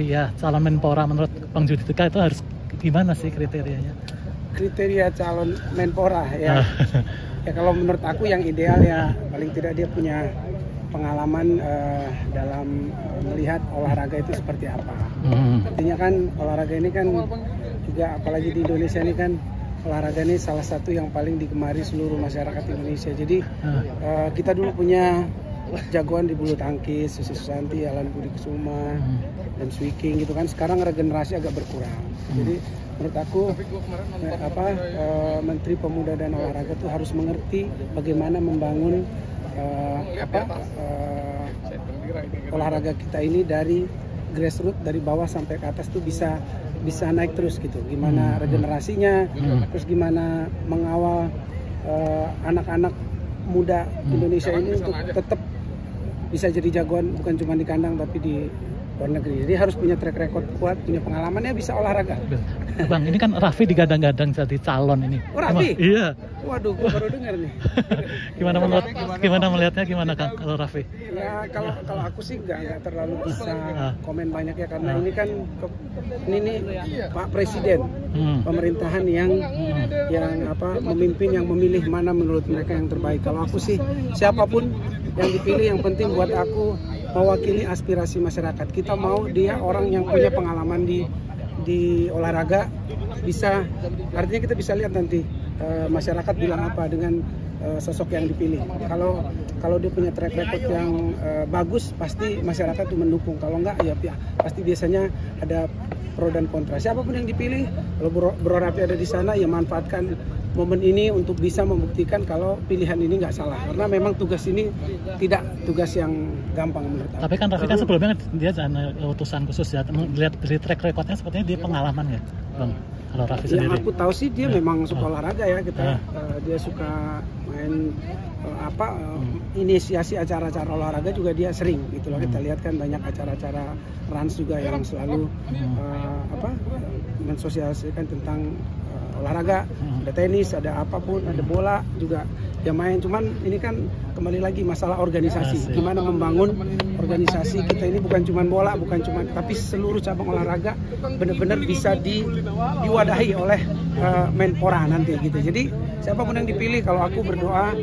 Iya, calon Menpora menurut Bang Judika itu harus gimana sih kriterianya? Kriteria calon Menpora ya. Ya kalau menurut aku yang ideal ya paling tidak dia punya pengalaman dalam melihat olahraga itu seperti apa. Artinya kan olahraga ini kan juga apalagi di Indonesia ini kan olahraga ini salah satu yang paling digemari seluruh masyarakat Indonesia. Jadi kita dulu punya jagoan di bulu tangkis, Susi Susanti, Alan Budi Kusuma, dan Swiking gitu kan. Sekarang regenerasi agak berkurang. Jadi menurut aku Menteri Pemuda dan Olahraga itu harus mengerti bagaimana membangun olahraga kita ini dari grassroots, dari bawah sampai ke atas tuh bisa naik terus gitu. Gimana regenerasinya, terus gimana mengawal anak-anak muda Indonesia ini untuk tetap bisa jadi jagoan bukan cuma di kandang tapi di luar negeri. Jadi harus punya track record kuat, punya pengalamannya, bisa olahraga. Bang, ini kan Raffi digadang-gadang jadi calon ini. Oh, Raffi? Iya. Waduh, gue baru dengar nih. Gimana melihatnya gimana Kang kalau Raffi? Ya kalau aku sih nggak terlalu bisa komen banyak ya, karena ini kan ini Pak Presiden pemerintahan yang memimpin, yang memilih mana menurut mereka yang terbaik. Kalau aku sih siapapun yang dipilih, yang penting buat aku mewakili aspirasi masyarakat. Kita mau dia orang yang punya pengalaman di olahraga, bisa artinya kita bisa lihat nanti masyarakat bilang apa dengan sosok yang dipilih. Kalau dia punya track record yang bagus, pasti masyarakat itu mendukung. Kalau enggak ya pasti biasanya ada pro dan kontra. Siapapun yang dipilih, kalau Bro Raffi ada di sana ya manfaatkan momen ini untuk bisa membuktikan kalau pilihan ini nggak salah, karena memang tugas ini tidak tugas yang gampang menurut aku. Tapi kan Raffi kan sebelumnya dia utusan khusus ya, lihat dari track recordnya sepertinya dia pengalaman ya Bang, kalau Raffi sendiri. Yang aku tahu sih dia memang suka olahraga ya, dia suka main inisiasi acara-acara olahraga juga dia sering gitu loh. Kita lihat kan banyak acara-acara Rans juga yang selalu mensosialisasikan tentang olahraga, ada tenis, ada apapun, ada bola juga dia main. Cuman ini kan kembali lagi masalah organisasi, gimana membangun organisasi kita ini bukan cuma bola, tapi seluruh cabang olahraga benar-benar bisa diwadahi oleh Menpora nanti gitu. Jadi siapapun yang dipilih, kalau aku berdoa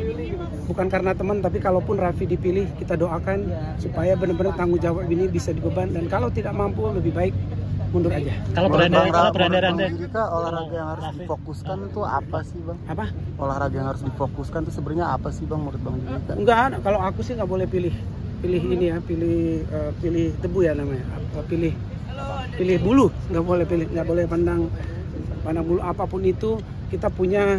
bukan karena teman, tapi kalaupun Raffi dipilih, kita doakan supaya benar-benar tanggung jawab ini bisa dibeban, dan kalau tidak mampu lebih baik mundur aja. Kalau berandai-andai olahraga yang harus difokuskan itu apa sih Bang? Apa? Olahraga yang harus difokuskan itu sebenarnya apa sih Bang menurut Bang Judika? Enggak, kalau aku sih nggak boleh pilih ini ya, pilih tebu ya namanya, pilih bulu, nggak boleh pandang bulu. Apapun itu kita punya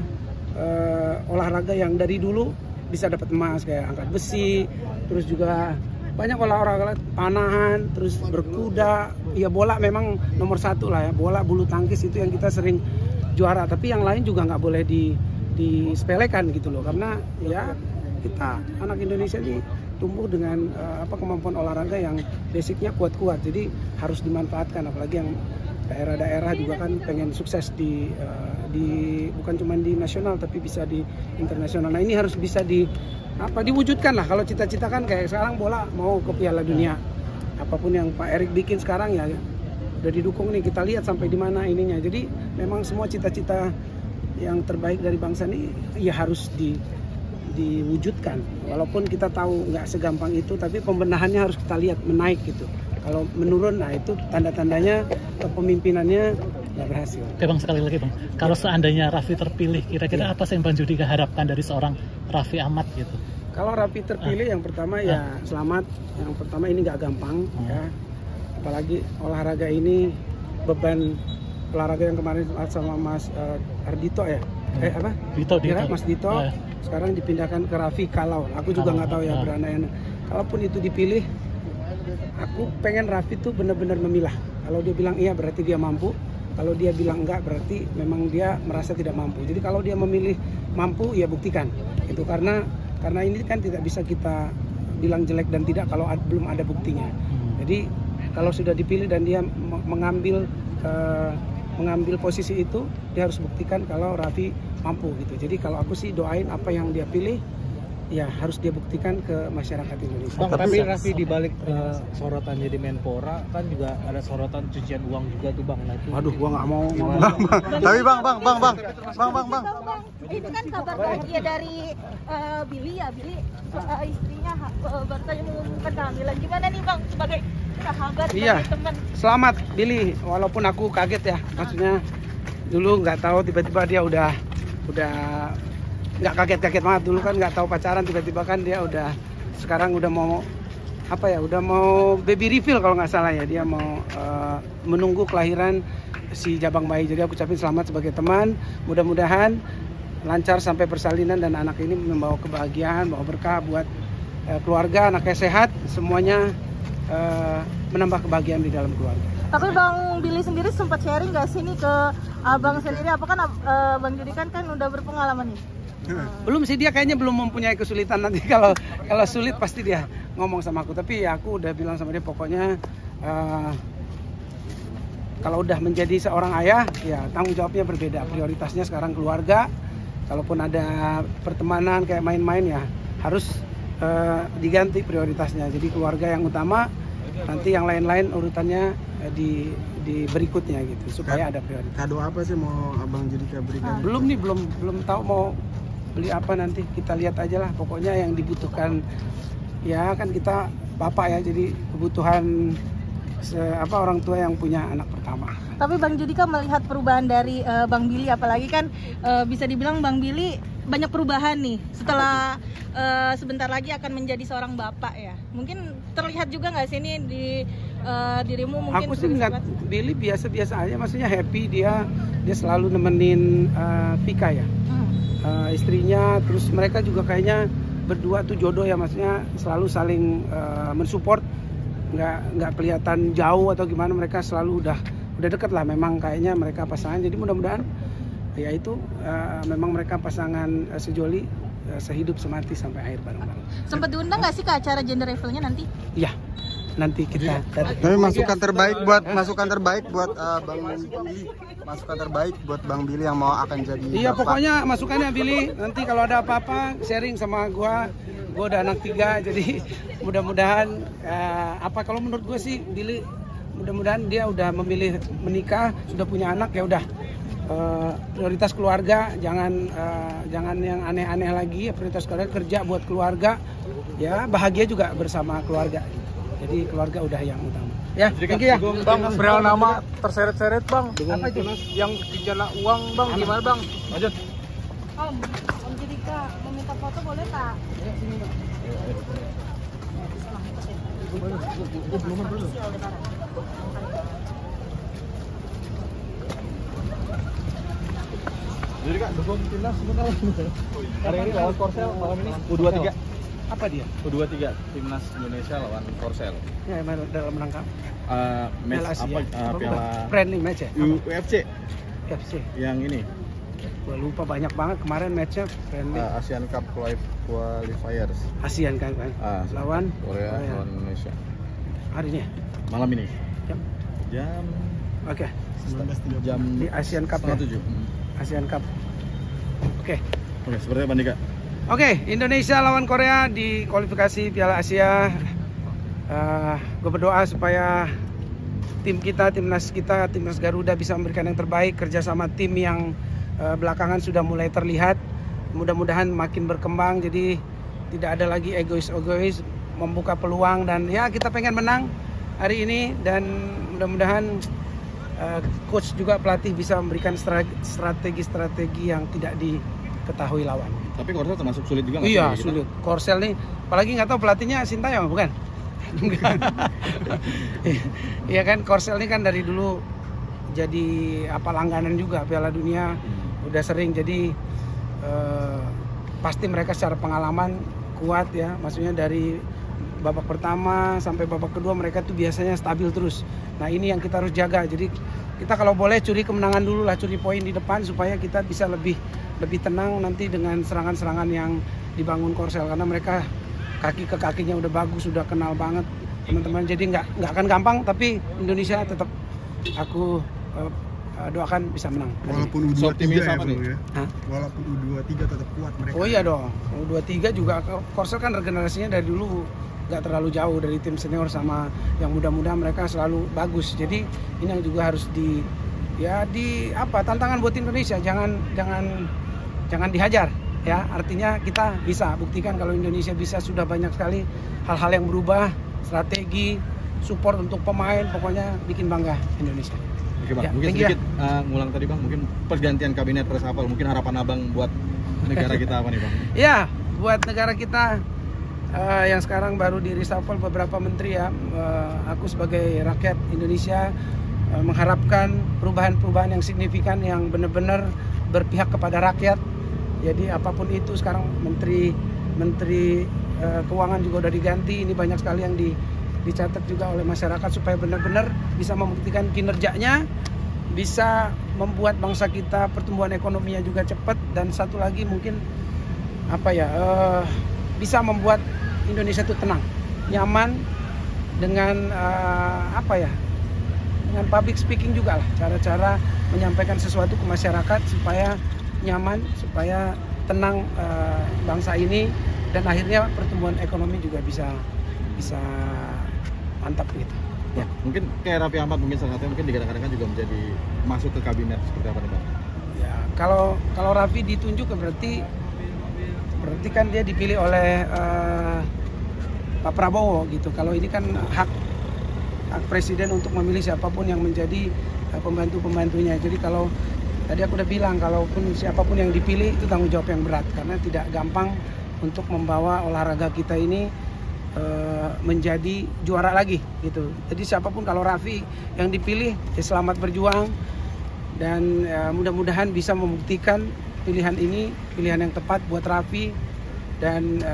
olahraga yang dari dulu bisa dapat emas, kayak angkat besi, terus juga banyak olahraga, panahan, terus berkuda, ya bola memang nomor satu lah ya, bola, bulu tangkis itu yang kita sering juara, tapi yang lain juga nggak boleh disepelekan gitu loh, karena ya kita anak Indonesia ini tumbuh dengan kemampuan olahraga yang basicnya kuat-kuat, jadi harus dimanfaatkan, apalagi yang daerah-daerah juga kan pengen sukses di bukan cuma di nasional tapi bisa di internasional. Nah ini harus bisa diwujudkan lah. Kalau cita-cita kan kayak sekarang bola mau ke Piala Dunia, apapun yang Pak Erik bikin sekarang ya udah didukung nih, kita lihat sampai di mana ininya. Jadi memang semua cita-cita yang terbaik dari bangsa ini ya harus diwujudkan, walaupun kita tahu nggak segampang itu, tapi pembenahannya harus kita lihat menaik gitu. Kalau menurun, nah itu tanda-tandanya kepemimpinannya nggak berhasil. Oke Bang, sekali lagi Bang, kalau seandainya Raffi terpilih, kira-kira apa sih yang Bang Judika harapkan dari seorang Raffi Ahmad gitu? Kalau Raffi terpilih, yang pertama ya selamat. Yang pertama ini nggak gampang ya, apalagi olahraga ini beban olahraga yang kemarin sama Mas Ardito ya, Mas Dito, sekarang dipindahkan ke Raffi. Kalau aku juga nggak tahu ya berandai, kalaupun itu dipilih, aku pengen Raffi tuh benar-benar memilah. Kalau dia bilang iya berarti dia mampu, kalau dia bilang enggak berarti memang dia merasa tidak mampu. Jadi kalau dia memilih mampu ya buktikan itu, karena ini kan tidak bisa kita bilang jelek dan tidak kalau belum ada buktinya. Jadi kalau sudah dipilih dan dia mengambil posisi itu, dia harus buktikan kalau Raffi mampu gitu. Jadi kalau aku sih doain apa yang dia pilih ya harus dia buktikan ke masyarakat Indonesia. Bang, tapi Raffi dibalik sorotan jadi Menpora kan juga ada sorotan cucian uang juga tuh bang. Nah, itu Waduh, gua nggak mau ngomong. Tapi bang, Itu kan kabar bahagia dari Billy ya, Billy istrinya baru saja mengumumkan kehamilan. Gimana nih bang sebagai sahabat, Iya. sebagai teman? Selamat Billy, walaupun aku kaget ya, maksudnya dulu nggak tahu tiba-tiba dia udah nggak kaget banget, dulu kan nggak tahu pacaran, tiba-tiba kan dia udah sekarang udah mau apa ya, udah mau baby reveal kalau nggak salah ya, dia mau menunggu kelahiran si jabang bayi. Jadi aku ucapin selamat sebagai teman, mudah-mudahan lancar sampai persalinan dan anak ini membawa kebahagiaan, bawa berkah buat keluarga, anaknya sehat, semuanya menambah kebahagiaan di dalam keluarga. Tapi Bang Billy sendiri sempat sharing nggak sih nih ke abang sendiri? Apakah Bang Judi kan udah berpengalaman nih? Belum sih, dia kayaknya belum mempunyai kesulitan. Nanti kalau sulit pasti dia ngomong sama aku. Tapi ya aku udah bilang sama dia, pokoknya kalau udah menjadi seorang ayah ya tanggung jawabnya berbeda. Prioritasnya sekarang keluarga. Kalaupun ada pertemanan kayak main-main ya harus diganti prioritasnya. Jadi keluarga yang utama, nanti yang lain-lain urutannya di berikutnya gitu, supaya ada prioritas. Kado apa sih mau abang Judika berikan? Belum nih, belum tahu mau beli apa, nanti kita lihat aja lah. Pokoknya yang dibutuhkan, ya kan kita bapak ya, jadi kebutuhan orang tua yang punya anak pertama. Tapi Bang Judika melihat perubahan dari Bang Billy, apalagi kan bisa dibilang Bang Billy banyak perubahan nih setelah sebentar lagi akan menjadi seorang bapak ya. Mungkin terlihat juga nggak sih ini di dirimu mungkin? Aku sih ngeliat Billy biasa-biasa aja, maksudnya happy, dia selalu nemenin Vika ya, istrinya. Terus mereka juga kayaknya berdua tuh jodoh ya, maksudnya selalu saling mensupport, nggak kelihatan jauh atau gimana, mereka selalu udah deket lah, memang kayaknya mereka pasangan. Jadi mudah-mudahan ya itu memang mereka pasangan sejoli, sehidup semati sampai akhir bareng-bareng. Sempat diundang nggak sih ke acara gender reveal-nya nanti? Iya, nanti kita. Tapi masukan terbaik buat Bang Billy, masukan terbaik buat Bang Billy yang mau akan jadi Iya, bapak. pokoknya masukannya Billy, nanti kalau ada apa-apa sharing sama gua udah anak 3, jadi mudah-mudahan kalau menurut gue sih Billy, mudah-mudahan dia udah memilih menikah, sudah punya anak, ya udah prioritas keluarga, jangan yang aneh-aneh lagi, prioritas keluarga, kerja buat keluarga, ya bahagia juga bersama keluarga. Jadi keluarga udah yang utama. Ya, thank you ya. Bang, beral nama terseret-seret bang. Apa itu? Yang gejala uang bang, gimana bang? Lanjut. Om Judika meminta foto boleh tak? Jadi kak, dukung timnas sebentar. Hari ini lawan Korsel, malam ini U23. Apa dia? U23 timnas Indonesia lawan Korsel. Ya, dalam rangka Match Piala Asia. apa? Piala Friendly match ya? UFC FC. yang ini Gua lupa, banyak banget kemarin matchnya friendly. Asian Cup Qualifiers. ASEAN kan, lawan Korea lawan Indonesia. hari ini. Malam ini. Jam. Jam Oke. jam Di ASEAN Cup ya? 7. ASEAN Cup. Oke. Oke, seperti apa nih kak? Oke, Indonesia lawan Korea di kualifikasi Piala Asia. Gue berdoa supaya timnas Garuda bisa memberikan yang terbaik, kerjasama tim yang belakangan sudah mulai terlihat. Mudah-mudahan makin berkembang, jadi tidak ada lagi egois, membuka peluang, dan ya kita pengen menang hari ini, dan mudah-mudahan coach juga, pelatih bisa memberikan strategi yang tidak diketahui lawan. Tapi Korsel termasuk sulit juga nggak? Iya, sulit. Korsel nih, apalagi nggak tahu pelatihnya Sintayong bukan? Iya kan, Korsel ini kan dari dulu jadi langganan juga Piala Dunia, udah sering, jadi pasti mereka secara pengalaman kuat ya, maksudnya dari babak pertama sampai babak kedua mereka tuh biasanya stabil terus. Nah ini yang kita harus jaga, jadi kita kalau boleh curi kemenangan dulu lah, curi poin di depan supaya kita bisa lebih tenang nanti dengan serangan-serangan yang dibangun Korsel, karena mereka kaki ke kakinya udah bagus, udah kenal banget teman-teman, jadi nggak akan gampang, tapi Indonesia tetap aku doakan bisa menang. Walaupun Optimis U23 ya apa Bang nih? ya. Hah? Walaupun U23 tetap kuat mereka. Oh iya dong, U23 juga Korsel kan regenerasinya dari dulu nggak terlalu jauh dari tim senior sama yang muda-muda, mereka selalu bagus. Jadi ini yang juga harus tantangan buat Indonesia, jangan dihajar ya. Artinya kita bisa buktikan kalau Indonesia bisa, sudah banyak sekali hal-hal yang berubah, strategi, support untuk pemain, pokoknya bikin bangga Indonesia. Oke Bang, Ya, mungkin thank you, sedikit ngulang tadi Bang, mungkin pergantian kabinet reshuffle, mungkin harapan Abang buat negara kita apa nih Bang? Ya, buat negara kita yang sekarang baru di reshuffle beberapa menteri ya, aku sebagai rakyat Indonesia mengharapkan perubahan-perubahan yang signifikan, yang benar-benar berpihak kepada rakyat. Jadi apapun itu, sekarang menteri keuangan juga udah diganti, ini banyak sekali yang dicatat juga oleh masyarakat supaya benar-benar bisa membuktikan kinerjanya, bisa membuat bangsa kita pertumbuhan ekonominya juga cepat, dan satu lagi mungkin bisa membuat Indonesia itu tenang, nyaman dengan dengan public speaking juga lah, cara-cara menyampaikan sesuatu ke masyarakat supaya nyaman, supaya tenang bangsa ini, dan akhirnya pertumbuhan ekonomi juga bisa mantap gitu. Ya, mungkin kayak Raffi Ahmad mungkin salah satunya mungkin digadang-gadangkan juga menjadi masuk ke kabinet seperti apa nih Bang? Ya, kalau Raffi ditunjuk berarti kan dia dipilih oleh Pak Prabowo gitu. Kalau ini kan hak presiden untuk memilih siapapun yang menjadi pembantu-pembantunya. Jadi kalau tadi aku udah bilang, kalaupun siapapun yang dipilih itu tanggung jawab yang berat, karena tidak gampang untuk membawa olahraga kita ini menjadi juara lagi gitu. Jadi siapapun, kalau Raffi yang dipilih ya selamat berjuang, dan mudah-mudahan bisa membuktikan pilihan ini pilihan yang tepat buat Raffi, dan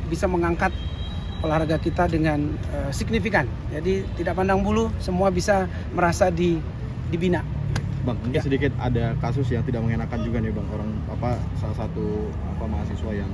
bisa mengangkat olahraga kita dengan signifikan. Jadi tidak pandang bulu, semua bisa merasa dibina. Bang, mungkin sedikit ada kasus yang tidak mengenakan juga nih Bang, salah satu mahasiswa yang